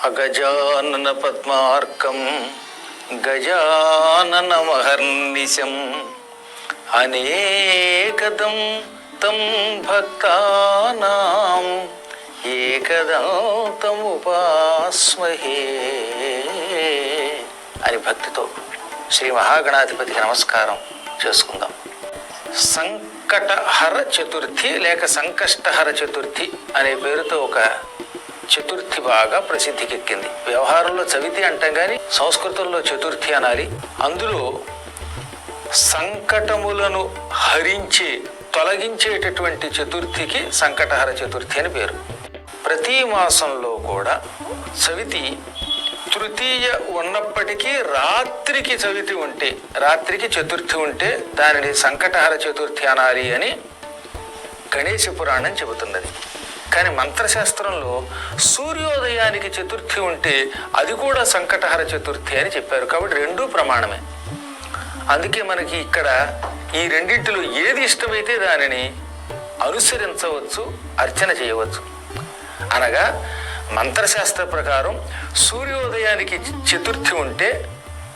అగజానన పద్మార్కం గజాననమహర్నిశం అనేకదం తం భక్తానాం ఏకదంతముపాస్మహే అని భక్తితో శ్రీ మహాగణాధిపతికి నమస్కారం చేసుకుందాం. సంకటహర చతుర్థి లేక సంకష్టహర చతుర్థి అనే పేరుతో ఒక చతుర్థి బాగా ప్రసిద్ధికెక్కింది. వ్యవహారంలో చవితి అంటాం కానీ సంస్కృతంలో చతుర్థి అనాలి. అందులో సంకటములను హరించి తొలగించేటటువంటి చతుర్థికి సంకటహర చతుర్థి అని పేరు. ప్రతి మాసంలో కూడా చవితి తృతీయ ఉన్నప్పటికీ రాత్రికి చవితి ఉంటే, రాత్రికి చతుర్థి ఉంటే దానిని సంకటహర చతుర్థి అనాలి అని గణేశ పురాణం చెబుతున్నది. కానీ మంత్రశాస్త్రంలో సూర్యోదయానికి చతుర్థి ఉంటే అది కూడా సంకటహర చతుర్థి అని చెప్పారు. కాబట్టి రెండూ ప్రమాణమే. అందుకే మనకి ఇక్కడ ఈ రెండింటిలో ఏది ఇష్టమైతే దానిని అనుసరించవచ్చు, అర్చన చేయవచ్చు. అనగా మంత్రశాస్త్ర ప్రకారం సూర్యోదయానికి చతుర్థి ఉంటే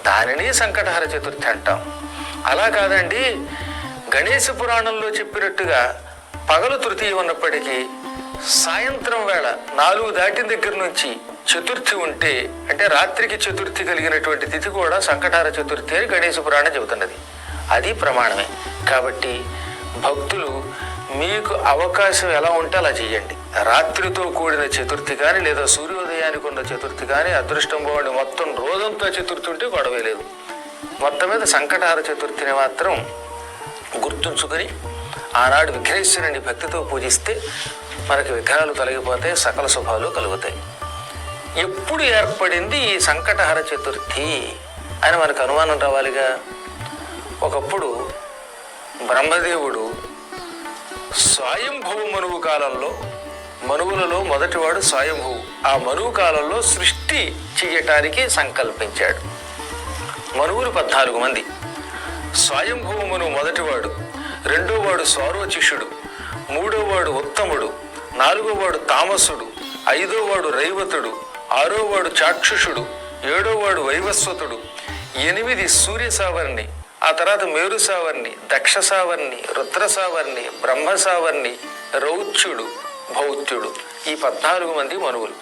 దానిని సంకటహర చతుర్థి అంటాం. అలా కాదండి, గణేశ పురాణంలో చెప్పినట్టుగా పగలు తృతీయ ఉన్నప్పటికీ సాయంత్రం వేళ 4 దాటిన దగ్గర నుంచి చతుర్థి ఉంటే, అంటే రాత్రికి చతుర్థి కలిగినటువంటి తిథి కూడా సంకటహర చతుర్థి అని గణేశ పురాణం చెబుతున్నది. అది ప్రమాణమే. కాబట్టి భక్తులు మీకు అవకాశం ఎలా ఉంటే అలా చేయండి. రాత్రితో కూడిన చతుర్థి కానీ లేదా సూర్యోదయానికి ఉన్న చతుర్థి కానీ అదృష్టం బాగుండి మొత్తం రోజంతా చతుర్థి ఉంటే గొడవలేదు. మొత్తం మీద సంకటహర చతుర్థిని మాత్రం గుర్తుంచుకొని ఆనాడు విఘ్నేశ్వరుని భక్తితో పూజిస్తే మనకి విఘ్నాలు తొలగిపోతాయి, సకల శుభాలు కలుగుతాయి. ఎప్పుడు ఏర్పడింది ఈ సంకటహర చతుర్థి అని మనకు అనుమానం రావాలిగా. ఒకప్పుడు బ్రహ్మదేవుడు స్వయంభువ మనువు కాలంలో, మనువులలో మొదటివాడు స్వయంభువు, ఆ మనువు కాలంలో సృష్టి చెయ్యటానికి సంకల్పించాడు. మనువులు 14 మంది. స్వయంభువ మనువు మొదటివాడు, రెండోవాడు స్వారోచిషుడు, మూడోవాడు ఉత్తముడు, 4వవాడు తామసుడు, 5వవాడు రైవతుడు, 6వవాడు చాక్షుషుడు, 7వవాడు వైవస్వతుడు, 8 సూర్యసావర్ణి, ఆ తర్వాత మేరుసావర్ణి, దక్షసావర్ణి, రుద్రసావర్ణి, బ్రహ్మసావర్ణి, రౌచ్యుడు, భౌత్యుడు. ఈ 14 మంది మనువులు.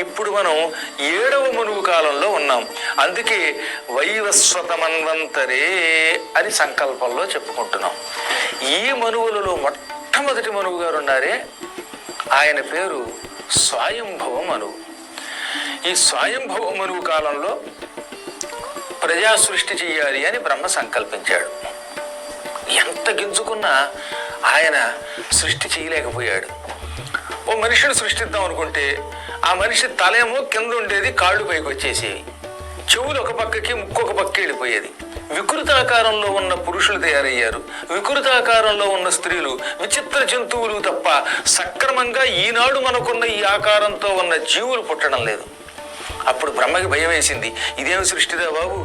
ఇప్పుడు మనం 7వ మనువు కాలంలో ఉన్నాం. అందుకే వైవస్వతమన్వంతరే అని సంకల్పంలో చెప్పుకుంటున్నాం. ఈ మనువులలో మొట్టమొదటి మనువు గారు ఉన్నారే, ఆయన పేరు స్వయంభవ మనువు. ఈ స్వయంభవ మనువు కాలంలో ప్రజా సృష్టి చెయ్యాలి అని బ్రహ్మ సంకల్పించాడు. ఎంత గింజుకున్నా ఆయన సృష్టి చేయలేకపోయాడు. ఓ మనిషిని సృష్టిద్దాం అనుకుంటే ఆ మనిషి తలేమో కింద ఉండేది, కాళ్ళు పైకి వచ్చేసేవి, చెవులు ఒక పక్కకి, ముక్కు ఒక పక్క వెళ్ళిపోయేది. వికృతాకారంలో ఉన్న పురుషులు తయారయ్యారు, వికృతాకారంలో ఉన్న స్త్రీలు, విచిత్ర జంతువులు తప్ప సక్రమంగా ఈనాడు మనకున్న ఈ ఆకారంతో ఉన్న జీవులు పుట్టడం లేదు. అప్పుడు బ్రహ్మకి భయం వేసింది. ఇదేమి సృష్టిదా బాబు,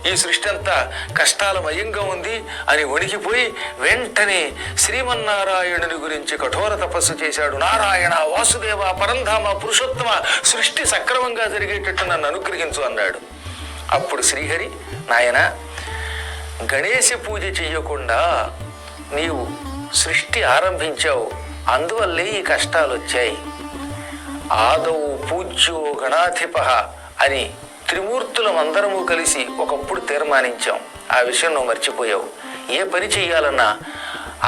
ఈ సృష్టి అంతా కష్టాలమయంగా ఉంది అని వణికిపోయి వెంటనే శ్రీమన్నారాయణుని గురించి కఠోర తపస్సు చేశాడు. నారాయణ, వాసుదేవ, పరంధామ, పురుషోత్తమ, సృష్టి సక్రమంగా జరిగేటట్టు నన్ను అనుగ్రహించు అన్నాడు. అప్పుడు శ్రీహరి, నాయన, గణేశ పూజ చెయ్యకుండా నీవు సృష్టి ఆరంభించావు, అందువల్లే ఈ కష్టాలు వచ్చాయి. ఆదౌ పూజ్యో గణాధిప అని త్రిమూర్తులమందరము కలిసి ఒకప్పుడు తీర్మానించాం. ఆ విషయం నువ్వు మర్చిపోయావు. ఏ పని చెయ్యాలన్నా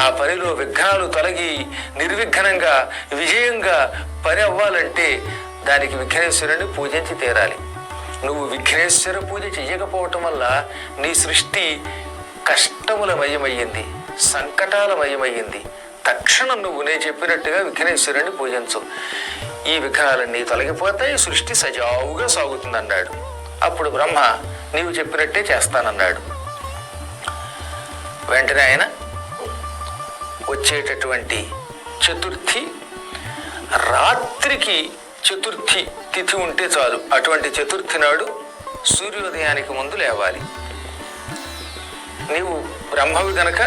ఆ పనిలో విఘ్నాలు తొలగి నిర్విఘ్నంగా విజయంగా పని అవ్వాలంటే దానికి విఘ్నేశ్వరుని పూజించి తీరాలి. నువ్వు విఘ్నేశ్వర పూజ చెయ్యకపోవటం వల్ల నీ సృష్టి కష్టములమయమయ్యింది, సంకటాలమయమయ్యింది. తక్షణం నువ్వు నేను చెప్పినట్టుగా విఘ్నేశ్వరుని పూజించు, ఈ విఘ్నాలన్నీ తొలగిపోతాయి, సృష్టి సజావుగా సాగుతుందన్నాడు. అప్పుడు బ్రహ్మ నీవు చెప్పినట్టే చేస్తానన్నాడు. వెంటనే ఆయన వచ్చేటటువంటి చతుర్థి రాత్రికి చతుర్థి తిథి ఉంటే చాలు. అటువంటి చతుర్థి నాడు సూర్యోదయానికి ముందు లేవాలి. నీవు బ్రహ్మవి గనక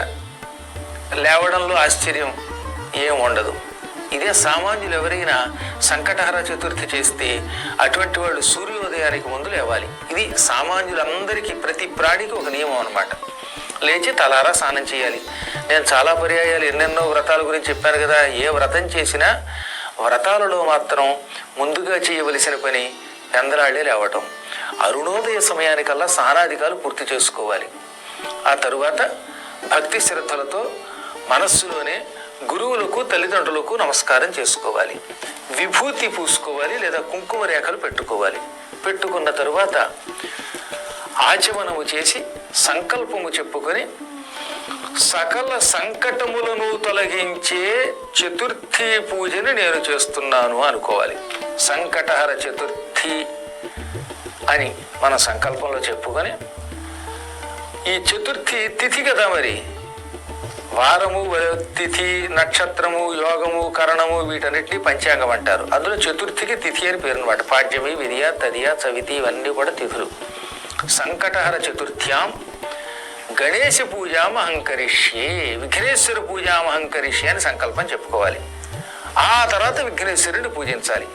లేవడంలో ఆశ్చర్యం ఏం ఉండదు. ఇదే సామాన్యులు ఎవరైనా సంకటహర చతుర్థి చేస్తే అటువంటి వాళ్ళు సూర్యోదయానికి ముందు లేవాలి. ఇది సామాన్యులందరికీ, ప్రతి ప్రాణికి ఒక నియమం అన్నమాట. లేచి తలారా స్నానం చేయాలి. నేను చాలా పర్యాయాలు ఎన్నెన్నో వ్రతాల గురించి చెప్పాను కదా. ఏ వ్రతం చేసినా వ్రతాలలో మాత్రం ముందుగా చేయవలసిన పని పెందలాళ్ళే లేవటం. అరుణోదయ సమయానికల్లా స్నానాధికాలు పూర్తి చేసుకోవాలి. ఆ తరువాత భక్తి శ్రద్ధలతో మనస్సులోనే గురువులకు తల్లిదండ్రులకు నమస్కారం చేసుకోవాలి. విభూతి పూసుకోవాలి లేదా కుంకుమ రేఖలు పెట్టుకోవాలి. పెట్టుకున్న తరువాత ఆచమనము చేసి సంకల్పము చెప్పుకొని సకల సంకటములను తొలగించే చతుర్థి పూజని నేను చేస్తున్నాను అనుకోవాలి. సంకటహర చతుర్థి అని మన సంకల్పంలో చెప్పుకొని, ఈ చతుర్థి తిథి కదా, మరి వారము, తిథి, నక్షత్రము, యోగము, కరణము వీటన్నిటినీ పంచాంగం అంటారు. అందులో చతుర్థికి తిథి అని పేరు అనమాట. పాడ్యమి, విధియ, తదియ, చవితి ఇవన్నీ కూడా తిథులు. సంకటహర చతుర్థ్యాం గణేశ పూజాం అహంకరిష్యే, విఘ్నేశ్వర పూజాం అహంకరిష్యే అని సంకల్పం చెప్పుకోవాలి. ఆ తర్వాత విఘ్నేశ్వరుడిని పూజించాలి.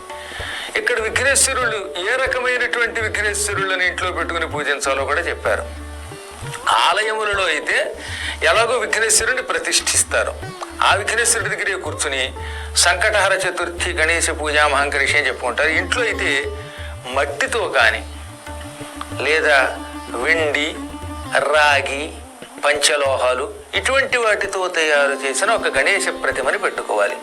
ఇక్కడ విఘ్నేశ్వరులు ఏ రకమైనటువంటి విఘ్నేశ్వరులను ఇంట్లో పెట్టుకుని పూజించాలో కూడా చెప్పారు. ఆలయములలో అయితే ఎలాగో విఘ్నేశ్వరుని ప్రతిష్ఠిస్తారు. ఆ విఘ్నేశ్వరుడి దగ్గరే కూర్చుని సంకటహర చతుర్థి గణేశ పూజాం అహంకరిష్యే అని చెప్పుకుంటారు. ఇంట్లో అయితే మట్టితో కానీ లేదా వెండి, రాగి, పంచలోహాలు ఇటువంటి వాటితో తయారు చేసిన ఒక గణేశ ప్రతిమని పెట్టుకోవాలి.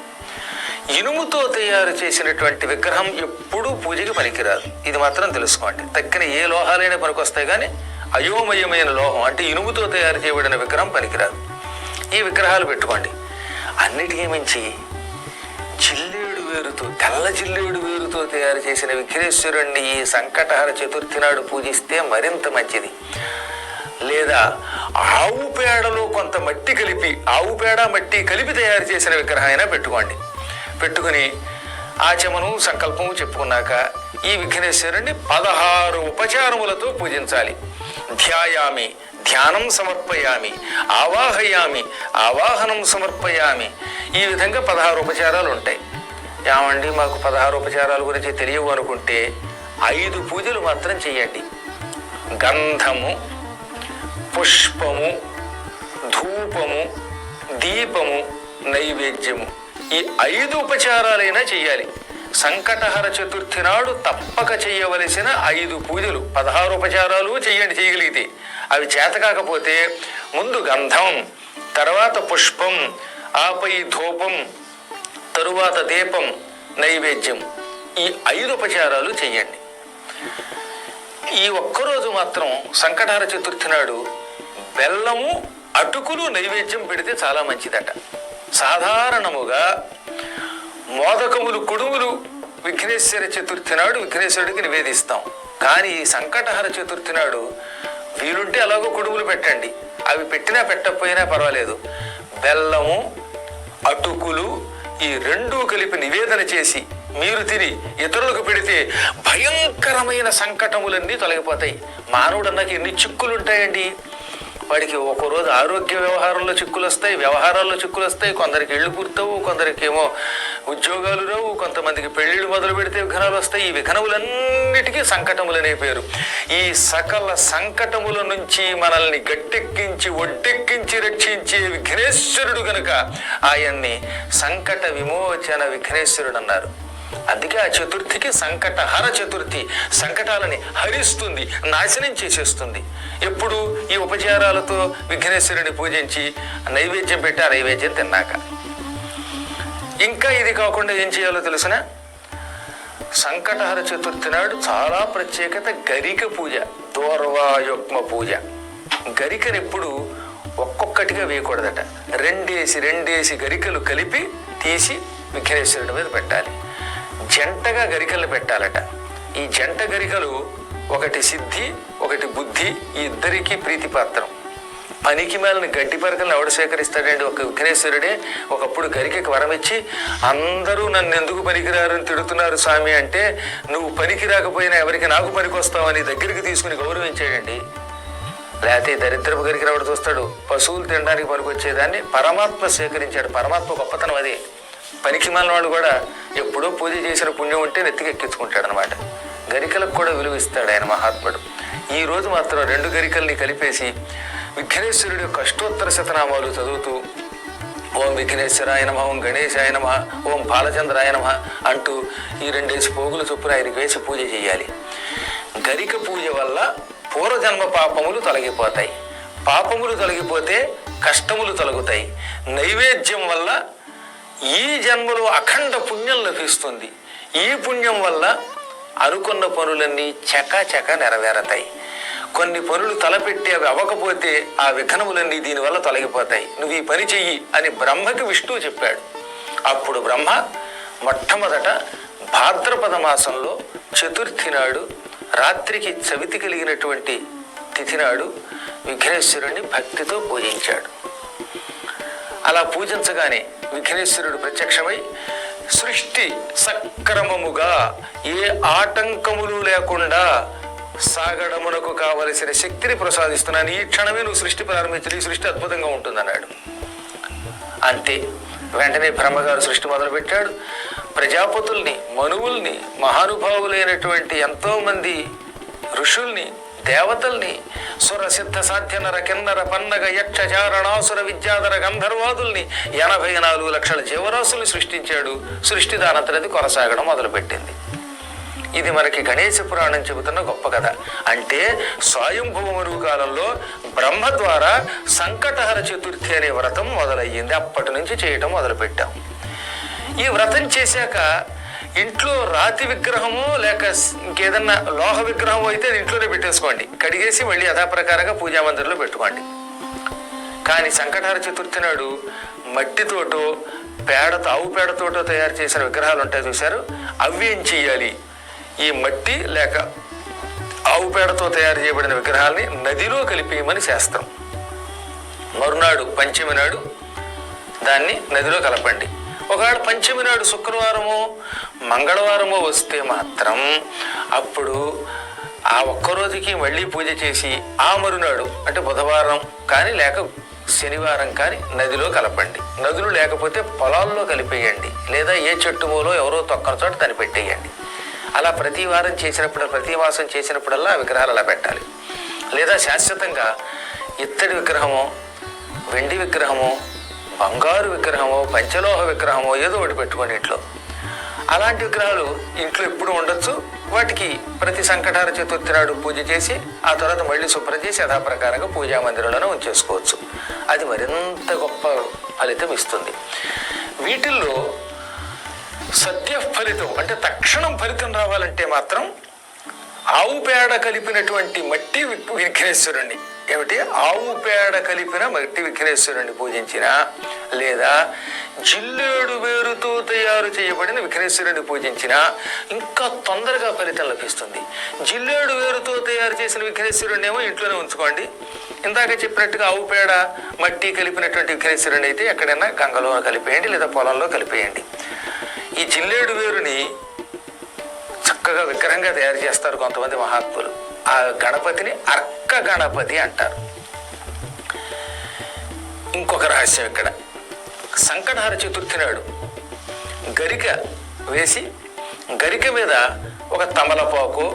ఇనుముతో తయారు చేసినటువంటి విగ్రహం ఎప్పుడూ పూజకి పనికిరాదు. ఇది మాత్రం తెలుసుకోండి. తక్కిన ఏ లోహాలైనా పనికొస్తాయి, కానీ అయోమయమైన లోహం అంటే ఇనుముతో తయారు చేయబడిన విగ్రహం పనికిరాదు. ఈ విగ్రహాలు పెట్టుకోండి. అన్నిటికీ మించి జిల్లేడు వేరుతో, తెల్ల జిల్లేడు వేరుతో తయారు చేసిన విఘ్నేశ్వరుణ్ణి ఈ సంకటహర చతుర్థి నాడు పూజిస్తే మరింత మంచిది. లేదా ఆవు పేడలో కొంత మట్టి కలిపి, ఆవు పేడ మట్టి కలిపి తయారు చేసిన విగ్రహం అయినా పెట్టుకోండి. పెట్టుకుని ఆచమనం సంకల్పము చెప్పుకున్నాక ఈ విఘ్నేశ్వరుణ్ణి 16 ఉపచారములతో పూజించాలి. ధ్యాయామి, ధ్యానం సమర్పయామి, ఆవాహయామి, ఆవాహనం సమర్పయామి. ఈ విధంగా 16 ఉపచారాలు ఉంటాయి. ఏమండి మాకు 16 ఉపచారాల గురించి తెలియవు అనుకుంటే 5 పూజలు మాత్రం చెయ్యండి. గంధము, పుష్పము, ధూపము, దీపము, నైవేద్యము, ఈ 5 ఉపచారాలైనా చెయ్యాలి. సంకటహర చతుర్థి నాడు తప్పక చేయవలసిన 5 పూజలు, 16 ఉపచారాలు చెయ్యండి చేయగలిగితే. అవి చేత కాకపోతే ముందు గంధం, తర్వాత పుష్పం, ఆపై ధూపం, తరువాత దీపం, నైవేద్యం, ఈ 5 ఉపచారాలు చెయ్యండి. ఈ ఒక్కరోజు మాత్రం సంకటహర చతుర్థి నాడు బెల్లము, అటుకులు నైవేద్యం పెడితే చాలా మంచిదట. సాధారణముగా మోదకములు, కుడుములు విఘ్నేశ్వర చతుర్థి నాడు విఘ్నేశ్వరుడికి నివేదిస్తాం. కానీ ఈ సంకటహర చతుర్థి నాడు వీలుంటే అలాగో కుడుములు పెట్టండి. అవి పెట్టినా పెట్టకపోయినా పర్వాలేదు. బెల్లము, అటుకులు ఈ 2 కలిపి నివేదన చేసి మీరు తిని ఇతరులకు పెడితే భయంకరమైన సంకటములన్నీ తొలగిపోతాయి. మానవుడు అన్నాక ఎన్ని చిక్కులు ఉంటాయండి. వాడికి ఒక్కరోజు ఆరోగ్య వ్యవహారంలో చిక్కులు వస్తాయి, వ్యవహారాల్లో చిక్కులు వస్తాయి. కొందరికి ఇళ్ళు పూర్తవు, కొందరికి ఏమో ఉద్యోగాలు రావు, కొంతమందికి పెళ్లిళ్ళు మొదలు పెడితే విఘ్నాలు వస్తాయి. ఈ విఘ్నములన్నిటికీ సంకటములనే పేరు. ఈ సకల సంకటముల నుంచి మనల్ని గట్టెక్కించి ఒడ్డెక్కించి రక్షించే విఘ్నేశ్వరుడు గనుక ఆయన్ని సంకట విమోచన విఘ్నేశ్వరుడు అన్నారు. అందుకే ఆ చతుర్థికి సంకటహర చతుర్థి. సంకటాలని హరిస్తుంది, నాశనం చేసేస్తుంది. ఎప్పుడు ఈ ఉపచారాలతో విఘ్నేశ్వరుని పూజించి నైవేద్యం పెట్టి ఆ నైవేద్యం తిన్నాక. ఇంకా ఇది కాకుండా ఏం చేయాలో తెలిసిన, సంకటహర చతుర్థి నాడు చాలా ప్రత్యేకత గరిక పూజ, దూర్వాయుగ్మ పూజ. గరికను ఎప్పుడు ఒక్కొక్కటిగా వేయకూడదట. రెండేసి గరికలు కలిపి తీసి విఘ్నేశ్వరుడి మీద పెట్టాలి. జంటగా గరికలు పెట్టాలట. ఈ జంట గరికలు ఒకటి సిద్ధి, ఒకటి బుద్ధి, ఈ ఇద్దరికీ ప్రీతిపాత్రం. పనికి మేలని గడ్డి పరకలను ఎవడు స్వీకరిస్తాడండి? ఒక విఘ్నేశ్వరుడే ఒకప్పుడు గరికకి వరం ఇచ్చి, అందరూ నన్ను ఎందుకు పనికిరారని తిడుతున్నారు స్వామి అంటే, నువ్వు పనికి రాకపోయినా ఎవరికి నాకు పనికి వస్తావని దగ్గరికి తీసుకుని గౌరవించాడండి. లేకపోతే దరిద్రపు గరికి రావడం చూస్తాడు. పశువులు తినడానికి పనికొచ్చేదాన్ని పరమాత్మ స్వీకరించాడు. పరమాత్మ గొప్పతనం అది. పనికి మాలిన వాళ్ళు కూడా ఎప్పుడో పూజ చేసిన పుణ్యం ఉంటే నెత్తికి ఎక్కించుకుంటాడు అనమాట. గరికలకు కూడా విలువ ఇస్తాడు ఆయన మహాత్ముడు. ఈ రోజు మాత్రం 2 గరికల్ని కలిపేసి విఘ్నేశ్వరుడి యొక్క అష్టోత్తర శతనామాలు చదువుతూ ఓం విఘ్నేశ్వరాయ నమః, ఓం గణేశాయ నమః, ఓం బాలచంద్రాయ నమః అంటూ ఈ 2 పోగుల చొప్పున ఆయనకి వేసి పూజ చేయాలి. గరిక పూజ వల్ల పూర్వజన్మ పాపములు తొలగిపోతాయి. పాపములు తొలగిపోతే కష్టములు తొలగుతాయి. నైవేద్యం వల్ల ఈ జన్మలో అఖండ పుణ్యం లభిస్తుంది. ఈ పుణ్యం వల్ల అనుకున్న పనులన్నీ చకాచక నెరవేరతాయి. కొన్ని పనులు తలపెట్టి అవి అవ్వకపోతే ఆ విఘ్నములన్నీ దీనివల్ల తొలగిపోతాయి. నువ్వు ఈ పని చెయ్యి అని బ్రహ్మకి విష్ణువు చెప్పాడు. అప్పుడు బ్రహ్మ మొట్టమొదట భాద్రపద మాసంలో చతుర్థి నాడు రాత్రికి చవితి కలిగినటువంటి తిథి నాడు విఘ్నేశ్వరుణ్ణి భక్తితో పూజించాడు. అలా పూజించగానే విఘ్నేశ్వరుడు ప్రత్యక్షమై సృష్టి సక్రమముగా ఏ ఆటంకములు లేకుండా సాగడమునకు కావలసిన శక్తిని ప్రసాదిస్తున్నాను. ఈ క్షణమే నువ్వు సృష్టి ప్రారంభించు, ఈ సృష్టి అద్భుతంగా ఉంటుందన్నాడు. అంతే, వెంటనే బ్రహ్మగారు సృష్టి మొదలుపెట్టాడు. ప్రజాపతుల్ని, మనువుల్ని, మహానుభావులైనటువంటి ఎంతోమంది ఋషుల్ని, దేవతల్ని, సుర సిద్ధ సాధ్య నర కిన్నర పన్నగ యక్ష చారణాసుర విద్యాధర గంధర్వాదుల్ని 84 లక్షల జీవరాశుల్ని సృష్టించాడు. సృష్టి దానంతరది కొనసాగడం మొదలుపెట్టింది. ఇది మనకి గణేశ పురాణం చెబుతున్న గొప్ప కథ. అంటే స్వయంభవ మరువు కాలంలో బ్రహ్మ ద్వారా సంకటహర చతుర్థి అనే వ్రతం మొదలయ్యింది. అప్పటి నుంచి చేయటం మొదలుపెట్టాం. ఈ వ్రతం చేశాక ఇంట్లో రాతి విగ్రహము లేక ఇంకేదన్నా లోహ విగ్రహము అయితే ఇంట్లోనే పెట్టేసుకోండి. కడిగేసి మళ్ళీ యథాప్రకారంగా పూజా మందిరంలో పెట్టుకోండి. కానీ సంకటహర చతుర్థి నాడు మట్టితోటో పేడతో, ఆవు పేడతోటో తయారు చేసిన విగ్రహాలు ఉంటాయి చూశారు, అవి ఏం చెయ్యాలి? ఈ మట్టి లేక ఆవు పేడతో తయారు చేయబడిన విగ్రహాలని నదిలో కలిపేయమని శాస్త్రం. మరునాడు పంచమి నాడు దాన్ని నదిలో కలపండి. ఒకవేళ పంచమి నాడు శుక్రవారమో మంగళవారమో వస్తే మాత్రం అప్పుడు ఆ ఒక్కరోజుకి మళ్ళీ పూజ చేసి ఆ మరునాడు అంటే బుధవారం కానీ లేక శనివారం కానీ నదిలో కలపండి. నదులు లేకపోతే పొలాల్లో కలిపేయండి, లేదా ఏ చెట్టు మూలో ఎవరో తొక్కన చోట దాన్ని పెట్టేయండి. అలా ప్రతి వారం చేసినప్పుడు, ప్రతి మాసం చేసినప్పుడల్లా ఆ విగ్రహాలు అలా పెట్టాలి. లేదా శాశ్వతంగా ఇత్తడి విగ్రహమో, వెండి విగ్రహమో, బంగారు విగ్రహమో, పంచలోహ విగ్రహమో ఏదో ఒకటి పెట్టుకోండి ఇంట్లో. అలాంటి విగ్రహాలు ఇంట్లో ఎప్పుడు ఉండొచ్చు. వాటికి ప్రతి సంకటహర చతుర్థి నాడు పూజ చేసి ఆ తర్వాత మళ్ళీ శుభ్రం చేసి యథాప్రకారంగా పూజా మందిరంలోనే ఉంచేసుకోవచ్చు. అది మరింత గొప్ప ఫలితం ఇస్తుంది. వీటిల్లో సద్య ఫలితం అంటే తక్షణం ఫలితం రావాలంటే మాత్రం ఆవు పేడ కలిపినటువంటి మట్టి విఘ్నేశ్వరుణ్ణి, ఏమిటి ఆవు పేడ కలిపిన మట్టి విఘ్నేశ్వరుణ్ణి పూజించిన, లేదా జిల్లేడు వేరుతో తయారు చేయబడిన విఘ్నేశ్వరుణ్ణి పూజించిన ఇంకా తొందరగా ఫలితం లభిస్తుంది. జిల్లేడు వేరుతో తయారు చేసిన విఘ్నేశ్వరుణ్ణి ఏమో ఇంట్లోనే ఉంచుకోండి. ఇందాక చెప్పినట్టుగా ఆవు పేడ మట్టి కలిపినటువంటి విఘ్నేశ్వరుణ్ణి అయితే ఎక్కడైనా గంగలో కలిపేయండి, లేదా పొలంలో కలిపేయండి. ఈ జిల్లేడు వేరుని చక్కగా విగ్రహంగా తయారు చేస్తారు కొంతమంది మహాత్ములు. ఆ గణపతిని అర్క గణపతి అంటారు. ఇంకొక రహస్యం ఇక్కడ, సంకటహర చతుర్థి నాడు గరిక వేసి గరిక మీద ఒక తమలపాకు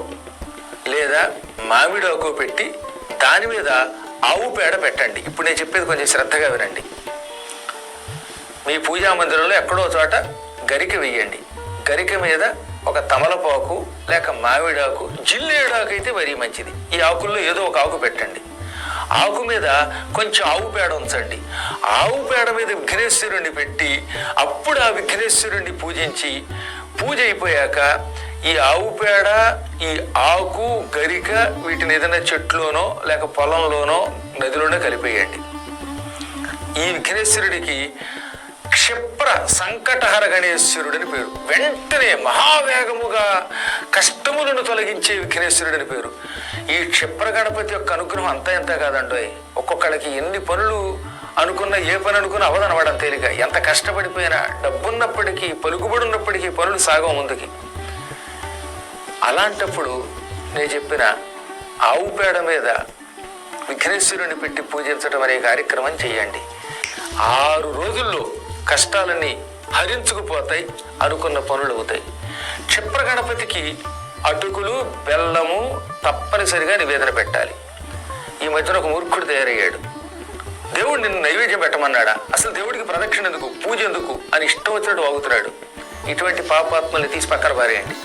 లేదా మామిడాకు పెట్టి దాని మీద ఆవు పేడ పెట్టండి. ఇప్పుడు నేను చెప్పేది కొంచెం శ్రద్ధగా వినండి. మీ పూజా మందిరంలో ఎక్కడో చోట గరిక వేయండి. గరిక మీద ఒక తమలపాకు లేక మామిడాకు, జిల్లేడాకు అయితే మరీ మంచిది. ఈ ఆకుల్లో ఏదో ఒక ఆకు పెట్టండి. ఆకు మీద కొంచెం ఆవు పేడ ఉంచండి. ఆవు పేడ మీద విఘ్నేశ్వరుణ్ణి పెట్టి అప్పుడు ఆ విఘ్నేశ్వరుణ్ణి పూజించి పూజ అయిపోయాక ఈ ఆవు పేడ, ఈ ఆకు, గరిక వీటిని ఏదైనా చెట్లోనో లేక పొలంలోనో నదిలోనో కలిపేయండి. ఈ విఘ్నేశ్వరుడికి క్షిప్ర సంకటహర గణేశ్వరుడని పేరు. వెంటనే మహావేగముగా కష్టములను తొలగించే విఘ్నేశ్వరుడని పేరు. ఈ క్షిప్ర గణపతి యొక్క అనుగ్రహం అంతా ఎంత కాదండోయ్. ఒక్కొక్కడికి ఎన్ని పనులు అనుకున్నా, ఏ పని అనుకున్నా అవదనవడం తేలిక. ఎంత కష్టపడిపోయినా, డబ్బున్నప్పటికీ, పలుకుబడి ఉన్నప్పటికీ పనులు సాగం ముందుకి. అలాంటప్పుడు నేను చెప్పిన ఆవు పేడ మీద విఘ్నేశ్వరుని పెట్టి పూజించడం అనే కార్యక్రమం చేయండి. 6 రోజుల్లో కష్టాలన్నీ హరించుకుపోతాయి, అనుకున్న పనులు అవుతాయి. క్షిప్ర గణపతికి అటుకులు బెల్లము తప్పనిసరిగా నివేదన పెట్టాలి. ఈ మధ్యన ఒక మూర్ఖుడు తయారయ్యాడు. దేవుడు నిన్ను నైవేద్యం పెట్టమన్నాడా, అసలు దేవుడికి ప్రదక్షిణ ఎందుకు, పూజ ఎందుకు అని ఇష్టం వచ్చినట్టు వాగుతున్నాడు. ఇటువంటి పాపాత్మల్ని తీసి పక్కన పారేయండి.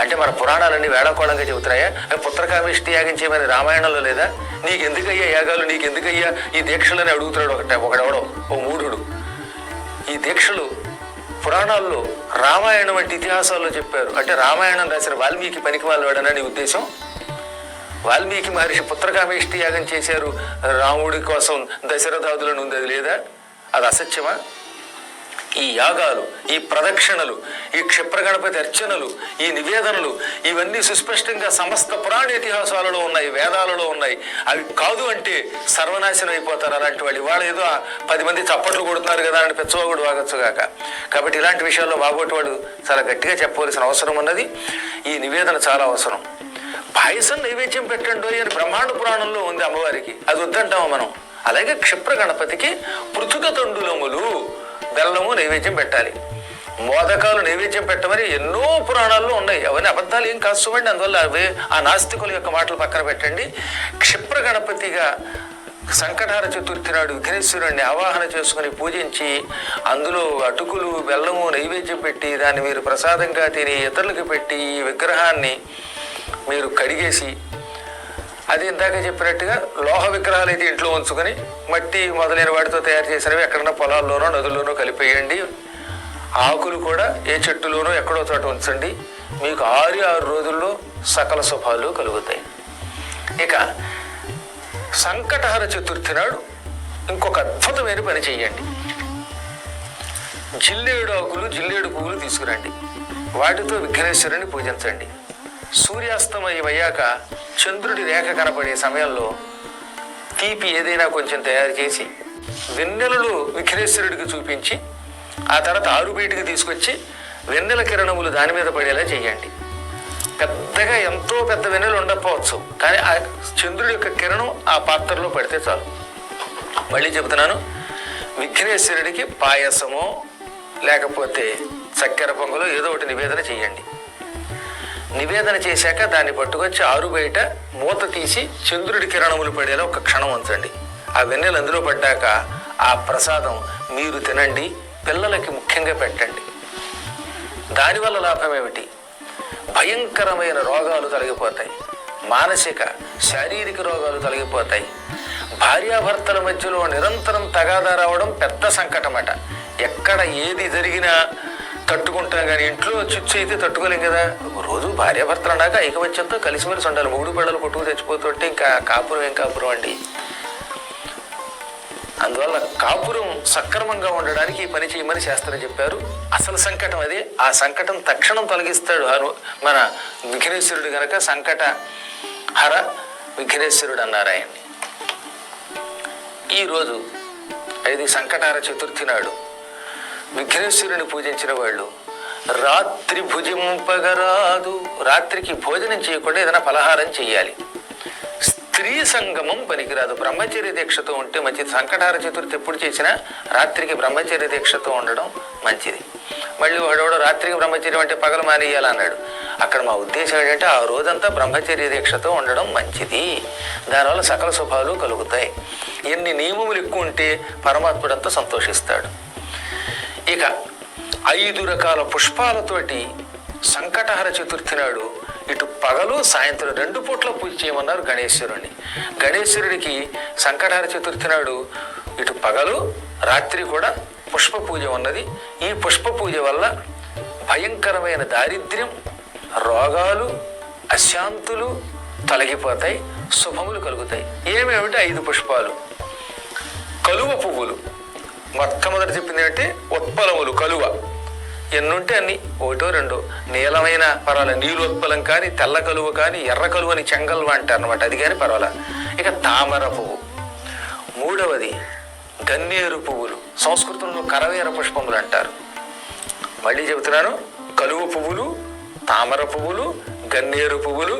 అంటే మన పురాణాలన్నీ వేళాకోళంగా చెబుతున్నాయా? పుత్రకామేష్టి యాగం చేయమని రామాయణంలో లేదా? నీకెందుకయ్యా యాగాలు, నీకెందుకయ్యా ఈ దీక్షలని అడుగుతున్నాడు ఒకడెవడో ఓ మూఢుడు. ఈ దీక్షలు పురాణాల్లో రామాయణం వంటి ఇతిహాసాల్లో చెప్పారు. అంటే రామాయణం రాసిన వాల్మీకి పనికి వాళ్ళవాడనని ఉద్దేశం. వాల్మీకి మహర్షి పుత్రకామేష్టి యాగం చేశారు రాముడి కోసం దశరథాదులను ఉంది, అది లేదా? అది అసత్యమా? ఈ యాగాలు, ఈ ప్రదక్షిణలు, ఈ క్షిప్ర గణపతి అర్చనలు, ఈ నివేదనలు ఇవన్నీ సుస్పష్టంగా సమస్త పురాణ ఇతిహాసాలలో ఉన్నాయి, వేదాలలో ఉన్నాయి. అవి కాదు అంటే సర్వనాశనం అయిపోతారు అలాంటి వాళ్ళు. ఇవాళ ఏదో 10 మంది చప్పట్లు కొడుతున్నారు కదా అని పెచ్చవాగుడు వాగచ్చుగాక. కాబట్టి ఇలాంటి విషయాల్లో వాగోటివాడు చాలా గట్టిగా చెప్పవలసిన అవసరం ఉన్నది. ఈ నివేదన చాలా అవసరం. పాయసం నైవేద్యం పెట్టండి అని బ్రహ్మాండ పురాణంలో ఉంది అమ్మవారికి, అది వద్దంటాము మనం. అలాగే క్షిప్ర గణపతికి పృథుక తండులములు బెల్లము నైవేద్యం పెట్టాలి. మోదకాలు నైవేద్యం పెట్టమని ఎన్నో పురాణాల్లో ఉన్నాయి. అవన్నీ అబద్ధాలు ఏం కాదు చూడండి. అందువల్ల అవే ఆ నాస్తికుల యొక్క మాటలు పక్కన పెట్టండి. క్షిప్ర గణపతిగా సంకటహర చతుర్థి నాడు విఘ్నేశ్వరుణ్ణి ఆవాహన చేసుకుని పూజించి అందులో అటుకులు బెల్లము నైవేద్యం పెట్టి దాన్ని మీరు ప్రసాదంగా తిని ఇతరులకు పెట్టి ఈ విగ్రహాన్ని మీరు కడిగేసి, అది ఇందాక చెప్పినట్టుగా లోహ విగ్రహాలు అయితే ఇంట్లో ఉంచుకొని మట్టి మొదలైన వాటితో తయారు చేసినవి ఎక్కడన్నా పొలాల్లోనో నదుల్లోనో కలిపేయండి. ఆకులు కూడా ఏ చెట్టులోనో ఎక్కడో చోట ఉంచండి. మీకు 6 రోజుల్లో సకల శుభాలు కలుగుతాయి. ఇక సంకటహర చతుర్థి నాడు ఇంకొక అద్భుతమైన పని చెయ్యండి. జిల్లేడు ఆకులు, జిల్లేడు పువ్వులు తీసుకురండి. వాటితో విఘ్నేశ్వరుని పూజించండి. సూర్యాస్తమయమయ్యాక చంద్రుడి రేఖ కనపడే సమయంలో తీపి ఏదైనా కొంచెం తయారు చేసి వెన్నెలలో విఘ్నేశ్వరుడికి చూపించి ఆ తర్వాత ఆరు బయటికి తీసుకొచ్చి వెన్నెల కిరణములు దాని మీద పడేలా చేయండి. పెద్దగా ఎంతో పెద్ద వెన్నెలు ఉండకపోవచ్చు, కానీ ఆ చంద్రుడి యొక్క కిరణం ఆ పాత్రలో పడితే చాలు. మళ్ళీ చెబుతున్నాను, విఘ్నేశ్వరుడికి పాయసమో లేకపోతే చక్కెర పొంగలో ఏదో ఒకటి నివేదన చేయండి. నివేదన చేశాక దాన్ని పట్టుకొచ్చి ఆరు బయట మూత తీసి చంద్రుడి కిరణములు పడేలా ఒక క్షణం ఉంచండి. ఆ వెన్నెలు అందులో పడ్డాక ఆ ప్రసాదం మీరు తినండి, పిల్లలకి ముఖ్యంగా పెట్టండి. దానివల్ల లాభం ఏమిటి? భయంకరమైన రోగాలు తొలగిపోతాయి, మానసిక శారీరక రోగాలు తొలగిపోతాయి. భార్యాభర్తల మధ్యలో నిరంతరం తగాదా రావడం పెద్ద సంకటమట. ఎక్కడ ఏది జరిగినా తట్టుకుంటాం, కానీ ఇంట్లో చిచ్చు అయితే తట్టుకోలేం కదా. రోజు భార్యాభర్తలు అన్నాక ఐకమత్యంతో కలిసిమెలిసి ఉండాలి. మూడు పిల్లలు కొట్టుకు తెచ్చిపోతుంటే ఇంకా కాపురం ఏం కాపురం అండి. అందువల్ల కాపురం సక్రమంగా ఉండడానికి ఈ పని చేయమని శాస్త్రం చెప్పారు. అసలు సంకటం అదే. ఆ సంకటం తక్షణం తొలగిస్తాడు మన విఘ్నేశ్వరుడు గనక సంకట హర విఘ్నేశ్వరుడు అన్నారు ఆయన్ని. ఈరోజు ఇది సంకటహర చతుర్థి నాడు విఘ్నేశ్వరుని పూజించిన వాళ్ళు రాత్రి భుజింపగరాదు. రాత్రికి భోజనం చేయకుండా ఏదైనా పలహారం చేయాలి. స్త్రీ సంగమం పనికిరాదు. బ్రహ్మచర్య దీక్షతో ఉంటే మంచిది. సంకటహర చతుర్థి ఎప్పుడు చేసినా రాత్రికి బ్రహ్మచర్య దీక్షతో ఉండడం మంచిది. మళ్ళీ వాడెవడో రాత్రికి బ్రహ్మచర్యం అంటే పగలు మానేయాలన్నాడు. అక్కడ మా ఉద్దేశం ఏంటంటే ఆ రోజంతా బ్రహ్మచర్య దీక్షతో ఉండడం మంచిది. దానివల్ల సకల శుభాలు కలుగుతాయి. ఎన్ని నియమములు ఎక్కువ ఉంటే పరమాత్ముడంతా సంతోషిస్తాడు. ఇక 5 రకాల పుష్పాలతోటి సంకటహర చతుర్థి నాడు ఇటు పగలు సాయంత్రం 2 పూట్ల పూజ చేయమన్నారు గణేశ్వరుని. గణేశ్వరుడికి సంకటహర చతుర్థి నాడు ఇటు పగలు రాత్రి కూడా పుష్ప పూజ ఉన్నది. ఈ పుష్ప పూజ వల్ల భయంకరమైన దారిద్ర్యం, రోగాలు, అశాంతులు తొలగిపోతాయి, శుభములు కలుగుతాయి. ఏమేమిటి 5 పుష్పాలు? కలువ పువ్వులు. మొట్టమొదటి చెప్పింది ఏంటంటే ఉత్పలములు, కలువ. ఎన్నుంటే అన్ని, 1 2 నీలమైన పర్వాలేదు, నీలోత్పలం కానీ తెల్ల కలువ కానీ ఎర్ర కలువ అని చెంగల్వ అంటారు అనమాట, అది కానీ పర్వాలా. ఇక తామర పువ్వు. 3వది గన్నేరు పువ్వులు, సంస్కృతంలో కరవేర పుష్పములు అంటారు. మళ్ళీ చెబుతున్నాను, కలువ పువ్వులు, తామర పువ్వులు, గన్నేరు పువ్వులు,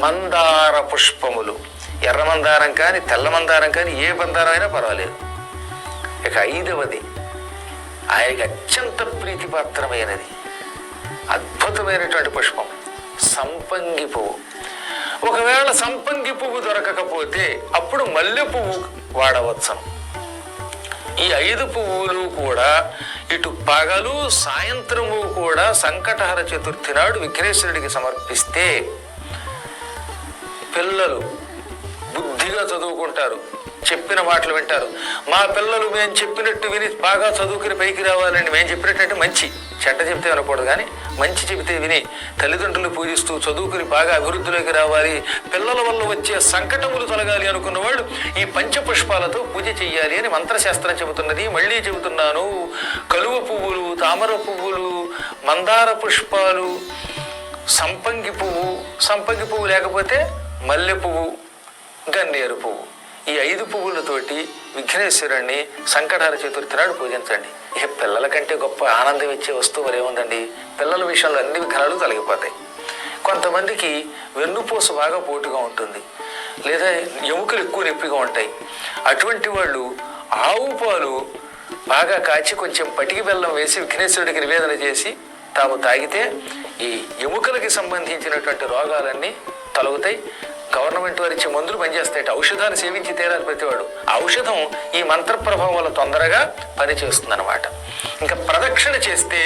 మందార పుష్పములు. ఎర్ర మందారం కానీ తెల్ల మందారం కానీ ఏ మందారం అయినా పర్వాలేదు. ఇక 5వది ఆయనకి అత్యంత ప్రీతిపాత్రమైనది అద్భుతమైనటువంటి పుష్పం సంపంగి పువ్వు. ఒకవేళ సంపంగి పువ్వు దొరకకపోతే అప్పుడు మల్లె పువ్వు వాడవచ్చును. ఈ 5 పువ్వులు కూడా ఇటు పగలు సాయంత్రము కూడా సంకటహర చతుర్థి నాడు విఘ్నేశ్వరుడికి సమర్పిస్తే పిల్లలు బుద్ధిగా చదువుకుంటారు, చెప్పిన మాటలు వింటారు. మా పిల్లలు మేము చెప్పినట్టు విని బాగా చదువుకుని పైకి రావాలని మేము చెప్పినట్టు మంచి చెడ్డ చెబితే వినకూడదు, కానీ మంచి చెబితే విని తల్లిదండ్రులు పూజిస్తూ చదువుకుని బాగా అభివృద్ధిలోకి రావాలి, పిల్లల వల్ల వచ్చే సంకటములు తొలగాలి అనుకున్నవాడు ఈ పంచపుష్పాలతో పూజ చెయ్యాలి అని మంత్రశాస్త్రం చెబుతున్నది. మళ్ళీ చెబుతున్నాను, కలువ పువ్వులు, తామర పువ్వులు, మందార పుష్పాలు, సంపంగి పువ్వు లేకపోతే మల్లె పువ్వు, గన్నేరు పువ్వు, ఈ 5 పువ్వులతోటి విఘ్నేశ్వరుణ్ణి సంకటహర చతుర్థి నాడు పూజించండి. ఇక పిల్లల కంటే గొప్ప ఆనందం ఇచ్చే వస్తువు మరేముందండి. పిల్లల విషయంలో అన్ని విఘ్నాలు తొలగిపోతాయి. కొంతమందికి వెన్నుపూస బాగా పోటుగా ఉంటుంది, లేదా ఎముకలు ఎక్కువ నొప్పిగా ఉంటాయి. అటువంటి వాళ్ళు ఆవు పాలు బాగా కాచి కొంచెం పటికి బెల్లం వేసి విఘ్నేశ్వరుడికి నివేదన చేసి తాము తాగితే ఈ ఎముకలకి సంబంధించినటువంటి రోగాలన్నీ తొలగుతాయి. గవర్నమెంట్ వారు ఇచ్చే మందులు పనిచేస్తాయి. ఔషధాలు సేవించి తీరాలి ప్రతివాడు. ఔషధం ఈ మంత్ర ప్రభావం వల్ల తొందరగా పనిచేస్తుంది అనమాట. ఇంకా ప్రదక్షిణ చేస్తే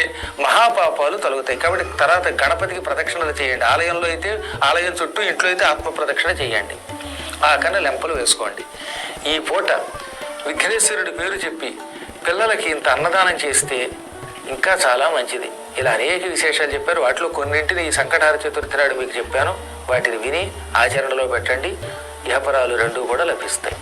మహాపాపాలు తొలగుతాయి. కాబట్టి తర్వాత గణపతికి ప్రదక్షిణలు చేయండి. ఆలయంలో అయితే ఆలయం చుట్టూ, ఇంట్లో అయితే ఆత్మ ప్రదక్షిణ చేయండి. ఆ కన్నా లెంపలు వేసుకోండి. ఈ పూట విఘ్నేశ్వరుడి పేరు చెప్పి పిల్లలకి ఇంత అన్నదానం చేస్తే ఇంకా చాలా మంచిది. ఇలా అనేక విశేషాలు చెప్పారు. వాటిలో కొన్నింటిని ఈ సంకటహర చతుర్థి నాడు మీకు చెప్పాను. వాటిని విని ఆచరణలో పెట్టండి. ఇహపరాలు 2 కూడా లభిస్తాయి.